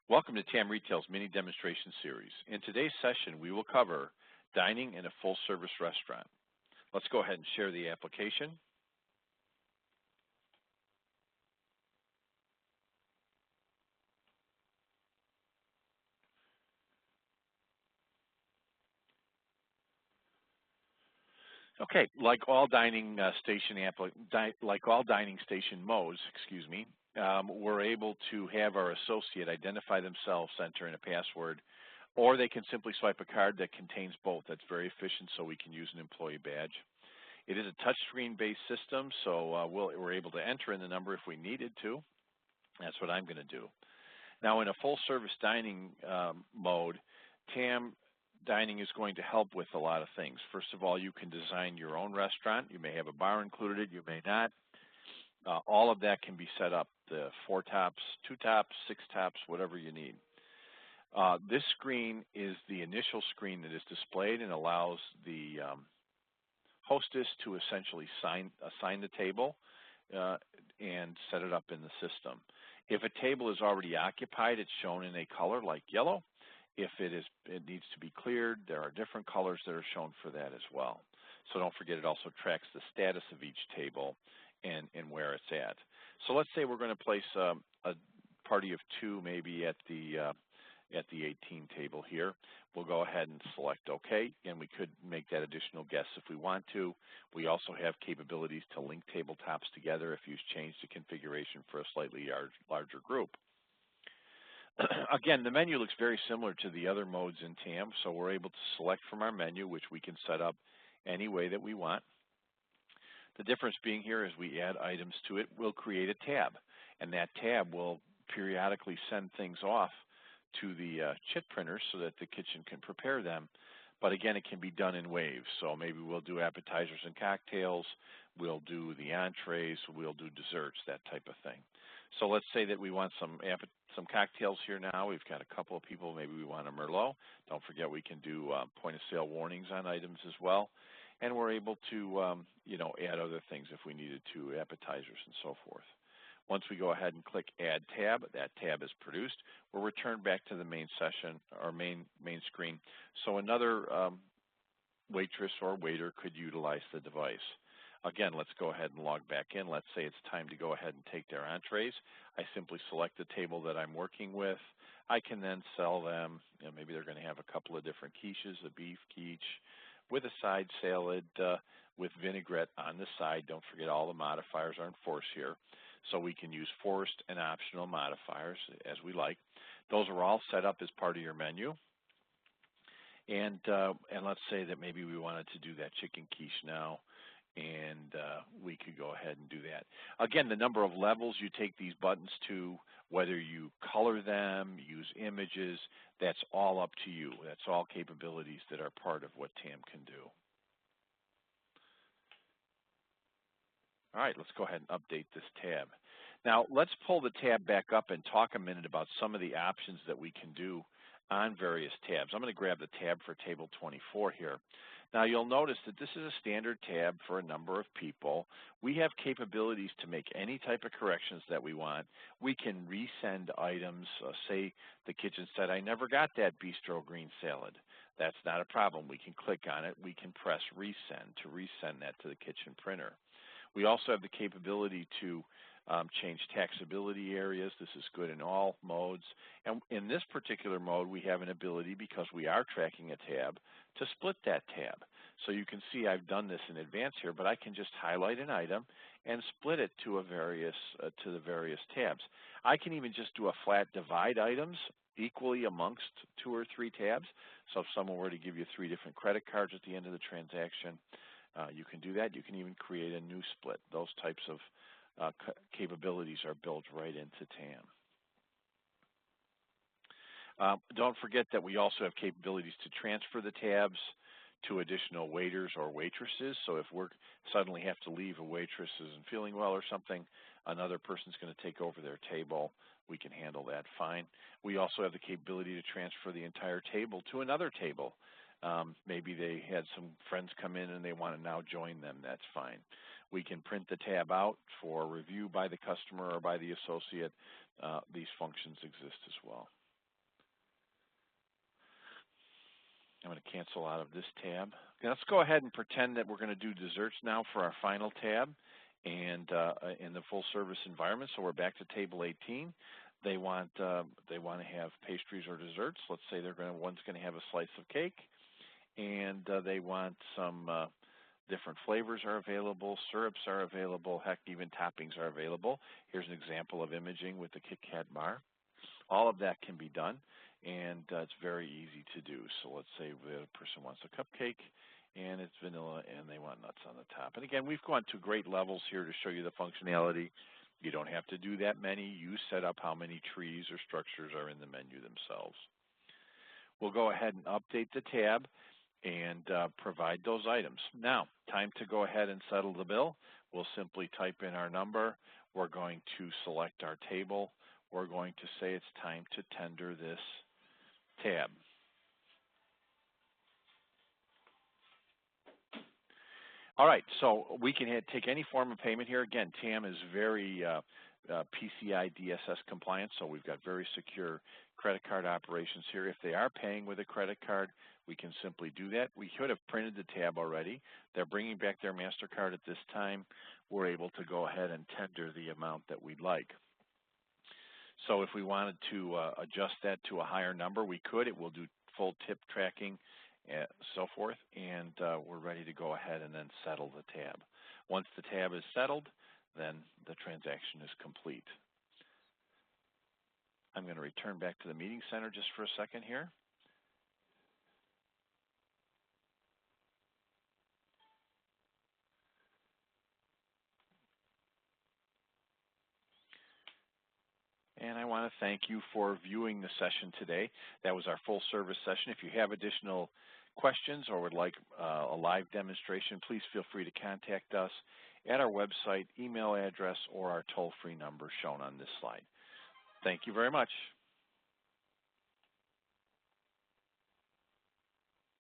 Welcome to TAM Retail's mini demonstration series. In today's session, we will cover dining in a full-service restaurant. Let's go ahead and share the application. Okay, like all dining station modes, we're able to have our associate identify themselves, enter in a password, or they can simply swipe a card that contains both. That's very efficient, so we can use an employee badge. It is a touchscreen-based system, so we're able to enter in the number if we needed to. That's what I'm going to do. Now, in a full-service dining mode, TAM Dining is going to help with a lot of things. First of all, you can design your own restaurant. You may have a bar included, you may not. All of that can be set up, the 4 tops, 2 tops, 6 tops, whatever you need. This screen is the initial screen that is displayed and allows the hostess to essentially assign the table and set it up in the system. If a table is already occupied, it's shown in a color like yellow. If it needs to be cleared, there are different colors that are shown for that as well. So don't forget, it also tracks the status of each table and where it's at. So let's say we're going to place a party of 2 maybe at the 18 table here. We'll go ahead and select OK, and we could make that additional guest if we want to. We also have capabilities to link tabletops together if you change the configuration for a slightly larger group. Again, the menu looks very similar to the other modes in TAM, so we're able to select from our menu, which we can set up any way that we want. The difference being here is we add items to it, we'll create a tab, and that tab will periodically send things off to the chit printers so that the kitchen can prepare them. But again, it can be done in waves, so maybe we'll do appetizers and cocktails, we'll do the entrees, we'll do desserts, that type of thing. So let's say that we want some cocktails here now. We've got a couple of people, maybe we want a Merlot. Don't forget we can do point-of-sale warnings on items as well. And we're able to add other things if we needed to, appetizers and so forth. Once we go ahead and click Add Tab, that tab is produced. We'll return back to the main session, or main screen. So another waitress or waiter could utilize the device. Again, let's go ahead and log back in. Let's say it's time to go ahead and take their entrees. I simply select the table that I'm working with. I can then sell them, maybe they're going to have a couple of different quiches, a beef quiche with a side salad with vinaigrette on the side. Don't forget, all the modifiers are in force here. So we can use forced and optional modifiers as we like. Those are all set up as part of your menu. And let's say that maybe we wanted to do that chicken quiche now, and we could go ahead and do that. Again, the number of levels you take these buttons to, whether you color them, use images, that's all up to you. That's all capabilities that are part of what TAM can do. All right, let's go ahead and update this tab. Now, let's pull the tab back up and talk a minute about some of the options that we can do on various tabs. I'm going to grab the tab for table 24 here. Now, you'll notice that this is a standard tab for a number of people. We have capabilities to make any type of corrections that we want. We can resend items. Say the kitchen said, I never got that bistro green salad. That's not a problem. We can click on it. We can press resend to resend that to the kitchen printer. We also have the capability to change taxability areas. This is good in all modes. And in this particular mode, we have an ability, because we are tracking a tab, to split that tab. So you can see I've done this in advance here, but I can just highlight an item and split it to the various tabs. I can even just do a flat divide items equally amongst 2 or 3 tabs. So if someone were to give you 3 different credit cards at the end of the transaction, you can do that. You can even create a new split. Those types of capabilities are built right into TAM. Don't forget that we also have capabilities to transfer the tabs to additional waiters or waitresses. So if we suddenly have to leave, a waitress isn't feeling well or something, another person's going to take over their table. We can handle that fine. We also have the capability to transfer the entire table to another table. Maybe they had some friends come in and they want to now join them. That's fine. We can print the tab out for review by the customer or by the associate. These functions exist as well. I'm going to cancel out of this tab. Okay, let's go ahead and pretend that we're going to do desserts now for our final tab and in the full service environment. So we're back to table 18. They want to have pastries or desserts. Let's say one's going to have a slice of cake, and they want some different flavors are available, syrups are available, heck, even toppings are available. Here's an example of imaging with the Kit Kat bar. All of that can be done, and it's very easy to do. So let's say the person wants a cupcake, and it's vanilla, and they want nuts on the top. And again, we've gone to great levels here to show you the functionality. You don't have to do that many. You set up how many trees or structures are in the menu themselves. We'll go ahead and update the tab and provide those items. Now, time to go ahead and settle the bill. We'll simply type in our number. We're going to select our table. We're going to say it's time to tender this tab. All right, so we can take any form of payment here. Again, TAM is very PCI DSS compliant, so we've got very secure credit card operations here. If they are paying with a credit card, we can simply do that. We could have printed the tab already. They're bringing back their MasterCard at this time. We're able to go ahead and tender the amount that we'd like. So if we wanted to adjust that to a higher number, we could. It will do full tip tracking and so forth, and we're ready to go ahead and then settle the tab. Once the tab is settled, then the transaction is complete. I'm going to return back to the meeting center just for a second here. And I want to thank you for viewing the session today. That was our full service session. If you have additional questions or would like a live demonstration, please feel free to contact us at our website, email address, or our toll-free number shown on this slide. Thank you very much.